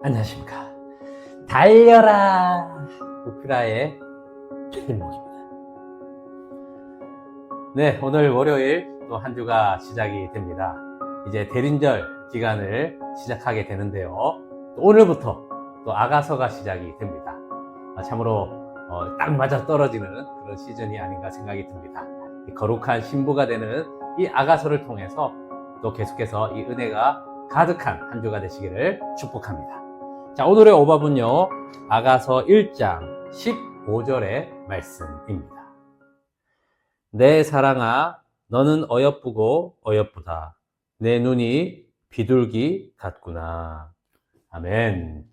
안녕하십니까. 달려라! 우크라의 필목입니다. 네, 오늘 월요일 또 한 주가 시작이 됩니다. 이제 대린절 기간을 시작하게 되는데요. 또 오늘부터 또 아가서가 시작이 됩니다. 참으로 딱 맞아 떨어지는 그런 시즌이 아닌가 생각이 듭니다. 이 거룩한 신부가 되는 이 아가서를 통해서 또 계속해서 이 은혜가 가득한 한 주가 되시기를 축복합니다. 자, 오늘의 오밥은요, 아가서 1장 15절의 말씀입니다. 내 사랑아, 너는 어여쁘고 어여쁘다. 내 눈이 비둘기 같구나. 아멘.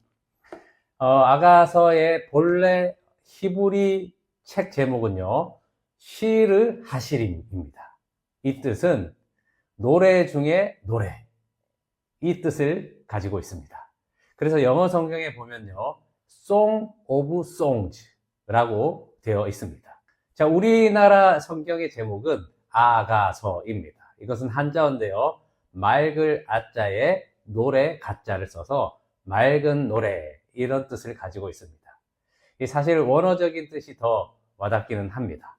아가서의 본래 히브리 책 제목은요, 시르 하시림입니다. 이 뜻은 노래 중에 노래, 이 뜻을 가지고 있습니다. 그래서 영어 성경에 보면요, Song of Songs라고 되어 있습니다. 자, 우리나라 성경의 제목은 아가서입니다. 이것은 한자어인데요, 맑을 아자에 노래 가자를 써서 맑은 노래, 이런 뜻을 가지고 있습니다. 사실 원어적인 뜻이 더 와닿기는 합니다.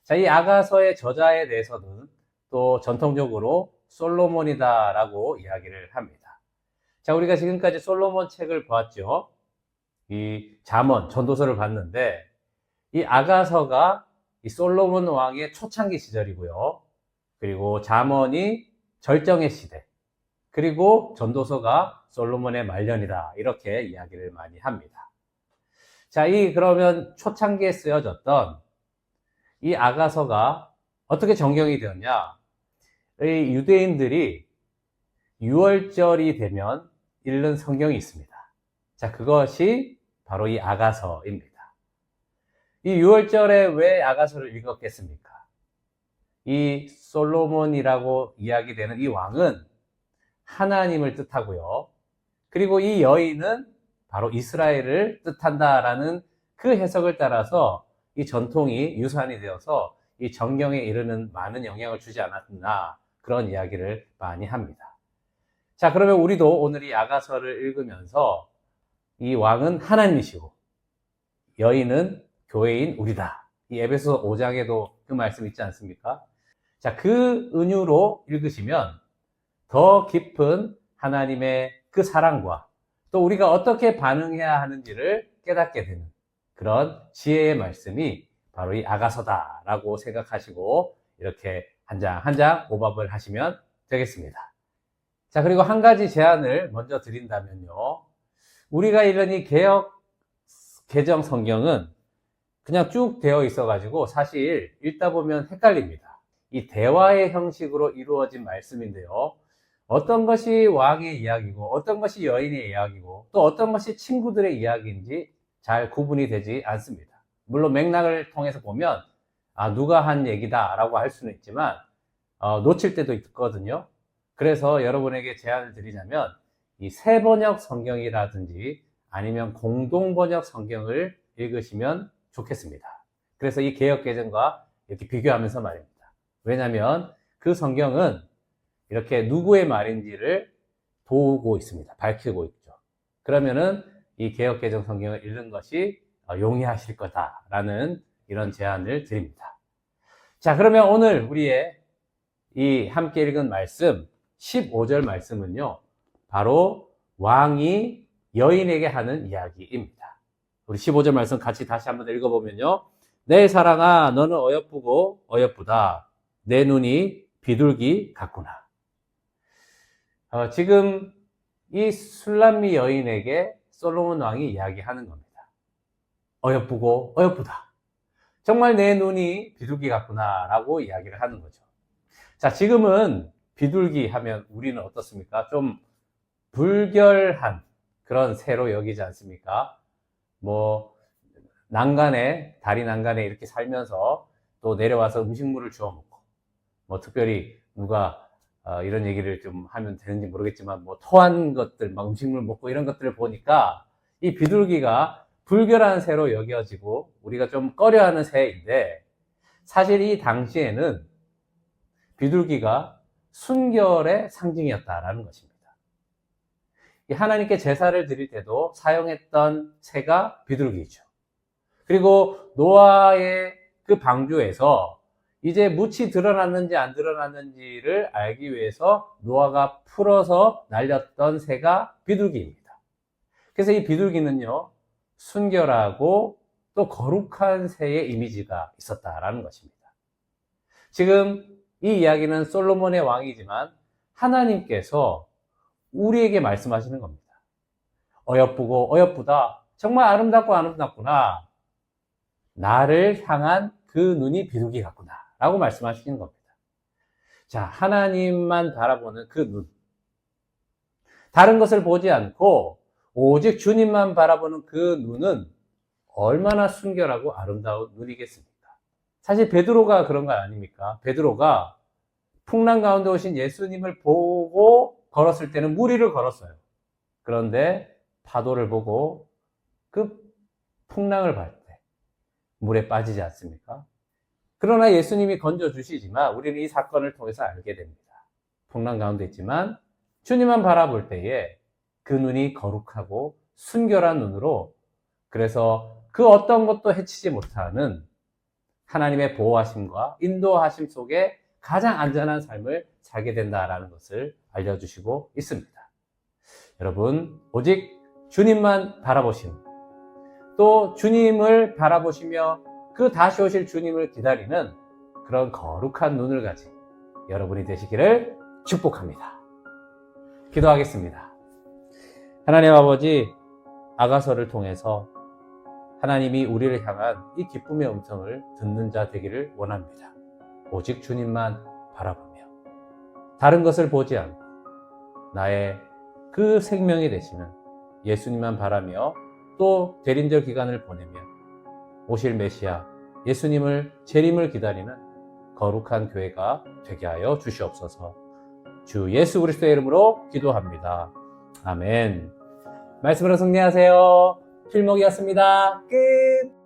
자, 이 아가서의 저자에 대해서는 또 전통적으로 솔로몬이다라고 이야기를 합니다. 자, 우리가 지금까지 솔로몬 책을 보았죠. 이 잠언, 전도서를 봤는데, 이 아가서가 이 솔로몬 왕의 초창기 시절이고요. 그리고 잠언이 절정의 시대. 그리고 전도서가 솔로몬의 말년이다. 이렇게 이야기를 많이 합니다. 자, 그러면 초창기에 쓰여졌던 이 아가서가 어떻게 정경이 되었냐? 이 유대인들이 6월절이 되면 읽는 성경이 있습니다. 자, 그것이 바로 이 아가서입니다. 이 6월절에 왜 아가서를 읽었겠습니까? 이 솔로몬이라고 이야기되는 이 왕은 하나님을 뜻하고요. 그리고 이 여인은 바로 이스라엘을 뜻한다라는 그 해석을 따라서 이 전통이 유산이 되어서 이 정경에 이르는 많은 영향을 주지 않았나, 그런 이야기를 많이 합니다. 자, 그러면 우리도 오늘 이 아가서를 읽으면서 이 왕은 하나님이시고 여인은 교회인 우리다. 이 에베소 5장에도 그 말씀 있지 않습니까? 자, 그 은유로 읽으시면 더 깊은 하나님의 그 사랑과 또 우리가 어떻게 반응해야 하는지를 깨닫게 되는 그런 지혜의 말씀이 바로 이 아가서다라고 생각하시고 이렇게 한 장 한 장 오밥을 하시면 되겠습니다. 자, 그리고 한 가지 제안을 먼저 드린다면요, 우리가 읽은 이 개정 성경은 그냥 쭉 되어 있어가지고 사실 읽다 보면 헷갈립니다. 이 대화의 형식으로 이루어진 말씀인데요, 어떤 것이 왕의 이야기고 어떤 것이 여인의 이야기고 또 어떤 것이 친구들의 이야기인지 잘 구분이 되지 않습니다. 물론 맥락을 통해서 보면 누가 한 얘기다 라고 할 수는 있지만 놓칠 때도 있거든요. 그래서 여러분에게 제안을 드리자면 이 새번역 성경이라든지 아니면 공동번역 성경을 읽으시면 좋겠습니다. 그래서 이 개역개정과 이렇게 비교하면서 말입니다. 왜냐하면 그 성경은 이렇게 누구의 말인지를 도우고 있습니다. 밝히고 있죠. 그러면은 이 개역개정 성경을 읽는 것이 용이하실 거다라는 이런 제안을 드립니다. 자, 그러면 오늘 우리의 이 함께 읽은 말씀 15절 말씀은요, 바로 왕이 여인에게 하는 이야기입니다. 우리 15절 말씀 같이 다시 한번 읽어보면요, 내 사랑아, 너는 어여쁘고 어여쁘다. 내 눈이 비둘기 같구나. 지금 이 술람미 여인에게 솔로몬 왕이 이야기하는 겁니다. 어여쁘고 어여쁘다. 정말 내 눈이 비둘기 같구나 라고 이야기를 하는 거죠. 자, 지금은 비둘기 하면 우리는 어떻습니까? 좀 불결한 그런 새로 여기지 않습니까? 다리 난간에 이렇게 살면서 또 내려와서 음식물을 주워 먹고, 특별히 누가 이런 얘기를 좀 하면 되는지 모르겠지만 토한 것들, 막 음식물 먹고 이런 것들을 보니까 이 비둘기가 불결한 새로 여겨지고 우리가 좀 꺼려하는 새인데, 사실 이 당시에는 비둘기가 순결의 상징이었다라는 것입니다. 이 하나님께 제사를 드릴 때도 사용했던 새가 비둘기죠. 그리고 노아의 그 방주에서 이제 묻이 드러났는지 안 드러났는지를 알기 위해서 노아가 풀어서 날렸던 새가 비둘기입니다. 그래서 이 비둘기는요, 순결하고 또 거룩한 새의 이미지가 있었다라는 것입니다. 지금 이 이야기는 솔로몬의 왕이지만 하나님께서 우리에게 말씀하시는 겁니다. 어여쁘고 어여쁘다. 정말 아름답고 아름답구나. 나를 향한 그 눈이 비둘기 같구나. 라고 말씀하시는 겁니다. 자, 하나님만 바라보는 그 눈. 다른 것을 보지 않고 오직 주님만 바라보는 그 눈은 얼마나 순결하고 아름다운 눈이겠습니까? 사실 베드로가 그런 거 아닙니까? 베드로가 풍랑 가운데 오신 예수님을 보고 걸었을 때는 무리를 걸었어요. 그런데 파도를 보고 그 풍랑을 볼 때 물에 빠지지 않습니까? 그러나 예수님이 건져주시지만 우리는 이 사건을 통해서 알게 됩니다. 풍랑 가운데 있지만 주님만 바라볼 때에 그 눈이 거룩하고 순결한 눈으로, 그래서 그 어떤 것도 해치지 못하는 하나님의 보호하심과 인도하심 속에 가장 안전한 삶을 살게 된다라는 것을 알려주시고 있습니다. 여러분, 오직 주님만 바라보시는, 또 주님을 바라보시며 그 다시 오실 주님을 기다리는 그런 거룩한 눈을 가진 여러분이 되시기를 축복합니다. 기도하겠습니다. 하나님 아버지, 아가서를 통해서 하나님이 우리를 향한 이 기쁨의 음성을 듣는 자 되기를 원합니다. 오직 주님만 바라보며 다른 것을 보지 않고 나의 그 생명이 되시는 예수님만 바라며 또 대림절 기간을 보내며 오실 메시아 예수님을 재림을 기다리는 거룩한 교회가 되게 하여 주시옵소서. 주 예수 그리스도의 이름으로 기도합니다. 아멘. 말씀으로 승리하세요. 필목이었습니다. 끝.